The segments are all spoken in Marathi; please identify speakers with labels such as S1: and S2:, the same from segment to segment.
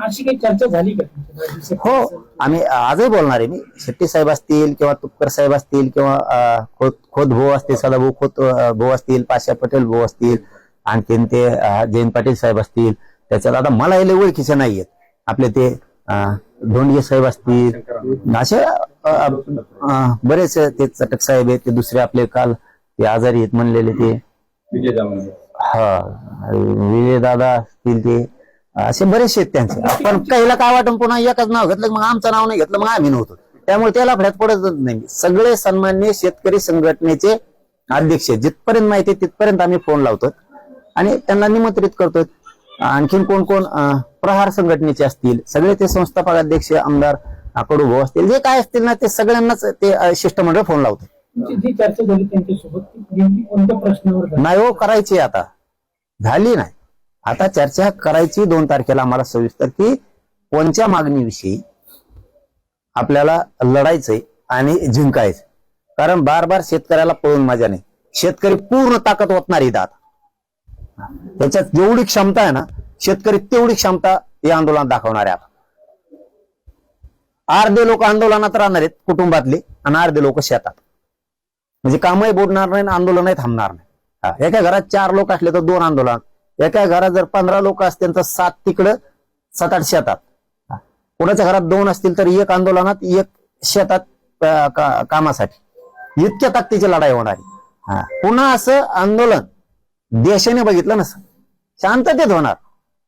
S1: अशी काही चर्चा झाली का?
S2: हो, आम्ही आजही बोलणार आहे. मी शेट्टी साहेब असतील किंवा तुपकर साहेब असतील किंवा खोत भाऊ असतील, सदाभाऊ खोत भाऊ असतील, पाशा पटेल भाऊ असतील, आणखीन ते जयंत पाटील साहेब असतील. त्याच्यात आता मला हे ओळखीचे नाहीयेत. आपले ते धोंडगे साहेब असतील, असे बरेच ते चटक साहेब आहेत. ते दुसरे आपले काल ते आजारी आहेत म्हणलेले ते विजय दादा असतील, ते असे बरेचसे आहेत त्यांचे. आपण काहीला काय वाटून पुन्हा एकच नाव घेतलं, मग आमचं नाव नाही घेतलं, मग आम्ही नव्हतो. त्यामुळे त्याला फड्यात पडतच नाही. सगळे सन्माननीय शेतकरी संघटनेचे अध्यक्ष जिथपर्यंत माहिती तिथपर्यंत आम्ही फोन लावतो आणि त्यांना निमंत्रित करतो. आणखीन कोण कोण प्रहार संघटनेचे असतील, सगळे ते संस्थापक अध्यक्ष आमदार कडू भाऊ असतील, जे काय असतील ना, ते सगळ्यांनाच ते शिष्टमंडळ फोन लावतो.
S1: जी चर्चा झाली त्यांच्यासोबत कोणत्या प्रश्नावर
S2: नाही हो, करायची आता झाली नाही. आता चर्चा करायची 2 तारखेला आम्हाला सविस्तर, की कोणत्या मागणीविषयी आपल्याला लढायचंय आणि जिंकायचं. कारण बार बार शेतकऱ्याला पळून मजा नाही. शेतकरी पूर्ण ताकद ओतणारी दात, त्याच्यात जेवढी क्षमता आहे ना, शेतकरी तेवढी क्षमता हे आंदोलन दाखवणार आहे. अर्धे लोक आंदोलनात राहणार आहेत कुटुंबातले आणि अर्धे लोक शेतात. म्हणजे कामही बुडणार नाही, आंदोलनही थांबणार नाही. एका घरात 4 लोक असले तर 2 आंदोलन, एका घरात जर 15 लोक असतील तर 7 तिकडं 7-8 शेतात. कोणाच्या घरात 2 असतील तर 1 आंदोलनात 1 शेतात कामासाठी. इतक्या ताकदीची लढाई होणार आहे. पुन्हा असं आंदोलन देशाने बघितलं नसतं, शांततेत होणार,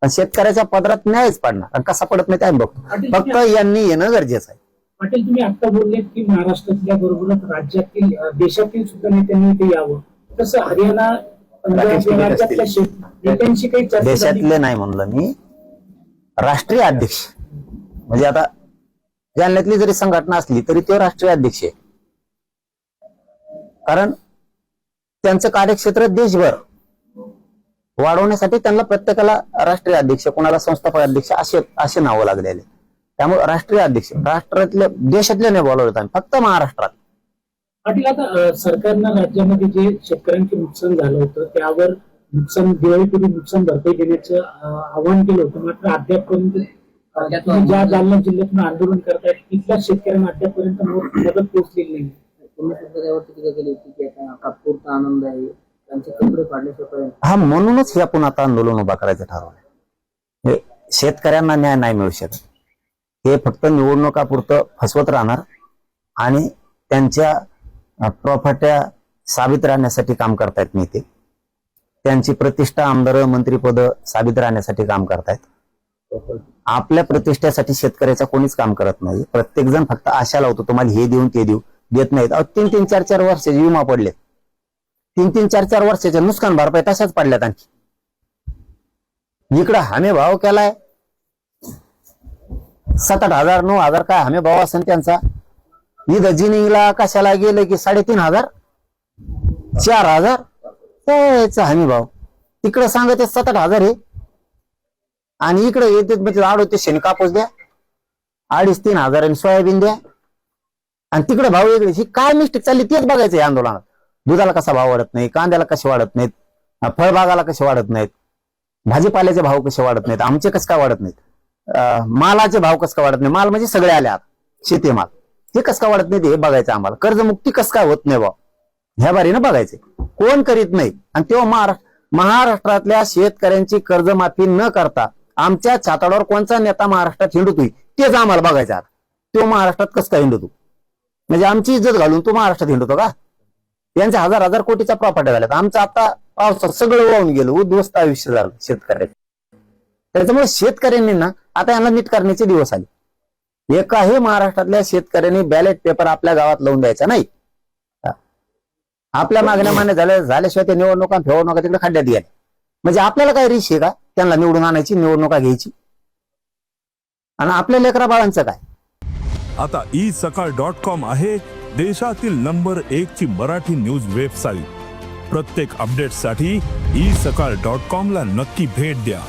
S2: पण शेतकऱ्याच्या पदरात न्यायच पडणार. आणि कसा पडत नाही ते आम्ही बघतो. फक्त यांनी येणं गरजेचं आहे.
S1: पाटील, तुम्ही आता बोलले की महाराष्ट्रातल्या बरोबरच राज्यातील देशातील सुद्धा नेत्यांनी ते यावं, तसं हरियाणा नेत्यांशी काही चर्चा?
S2: देशातले नाही म्हणलं मी, राष्ट्रीय अध्यक्ष. म्हणजे आता जालन्यातली जरी संघटना असली तरी ते राष्ट्रीय अध्यक्ष आहे. कारण त्यांचं कार्यक्षेत्र देशभर वाढवण्यासाठी त्यांना प्रत्येकाला राष्ट्रीय अध्यक्ष, कोणाला संस्थापक अध्यक्ष असे नावं लागलेले. त्यामुळे राष्ट्रीय अध्यक्ष राष्ट्रातल्या देशातले नाही बोलवत आम्ही, फक्त महाराष्ट्रात.
S1: पाटील, आता सरकारनं राज्यामध्ये जे शेतकऱ्यांचे नुकसान झालं होतं त्यावर दिवाळीपूर्वी नुकसान भरपाई देण्याचं आवाहन केलं होतं. मात्र अद्यापपर्यंत ज्या जालना जिल्ह्यातून आंदोलन करतायत तिथल्या शेतकऱ्यांना अद्यापपर्यंत मदत पोहोचलेली नाही. त्यावरती टीका केली होती की आता तात्पुरता आनंद आहे, त्यांचे कपडे पाडण्यापर्यंत.
S2: हा, म्हणूनच हे आपण आता आंदोलन उभा करायचं ठरवलं. शेतकऱ्यांना न्याय नाही मिळू शकत. हे फक्त निवडणुकापुरतं फसवत राहणार आणि त्यांच्या प्रॉपर्ट्या साबित राहण्यासाठी काम करतायत नेते. त्यांची प्रतिष्ठा, आमदार, मंत्रीपद साबित राहण्यासाठी काम करतायत. आपल्या प्रतिष्ठेसाठी शेतकऱ्याचा कोणीच काम करत नाही. प्रत्येक जण फक्त आशा लावतो, तुम्हाला हे देऊन ते देऊ, देत नाहीत. 3-3, 4-4 वर्षाचे विमा पडले, 3-3, 4-4 वर्षाचे नुकसान भरपाई तशाच पडल्यात. आणखी इकडं हमी भाव केलाय 7,000-8,000, 9,000 काय हमी भाव असेल त्यांचा. इथं जिनिंगला कशाला गेलं की 3,500, 4,000 त्याचा हमी भाव. तिकडे सांगत 7,000-8,000 आहे आणि इकडे येते म्हणजे 800 कापूस द्या, 2,500-3,000 आणि सोयाबीन द्या, आणि तिकडे भाव वेगळे. ही काय मिस्टेक चालली तेच बघायचं या आंदोलनात. दुधाला कसा भाव वाढत नाही, कांद्याला कसे वाढत नाहीत, फळबागाला कसे वाढत नाहीत, भाजीपाल्याचे भाव कसे वाढत नाहीत, आमचे कसं काय वाढत नाहीत, मालाचे भाव कसं काय वाढत नाही. माल म्हणजे सगळे आले, शेतीमाल हे कसं काय वाढत नाही हे बघायचं आम्हाला. कर्जमुक्ती कसं काय होत नाही भाव ह्या बारीनं बघायचे. कोण करीत नाही. आणि तेव्हा महाराष्ट्रातल्या शेतकऱ्यांची कर्जमाफी न करता आमच्या छाताडावर कोणचा नेता महाराष्ट्रात हिंडतोय तेच आम्हाला बघायचं आहे. तो महाराष्ट्रात कसं काय हिंडतो, म्हणजे आमची इज्जत घालून तो महाराष्ट्रात हिंडतो का? यांच्या 1,000-1,000 कोटीच्या प्रॉपर्टी झाल्यात. आमचं आता पावसात सगळं वाहून गेलं, उद्ध्वस्त आयुष्य झालं शेतकऱ्याचं. त्याच्यामुळे शेतकऱ्यांनी ना आता यांना नीट करण्याचे दिवस आले. एकाही महाराष्ट्रातल्या शेतकऱ्यांनी बॅलेट पेपर आपल्या गावात लावून द्यायचा नाही. आपल्या मागण्या मान्य झाल्याशिवाय ते निवडणुका फेवडणुका तिकडे खड्ड्यात गेल्या. म्हणजे आपल्याला काय रिश आहे का त्यांना निवडून आणायची, निवडणुका घ्यायची? आणि आपल्या लेकरा बाळांचं काय?
S3: आता isakal.com आहे देशातील नंबर 1 ची मराठी न्यूज वेबसाईट. प्रत्येक अपडेटसाठी isakal.com ला नक्की भेट द्या.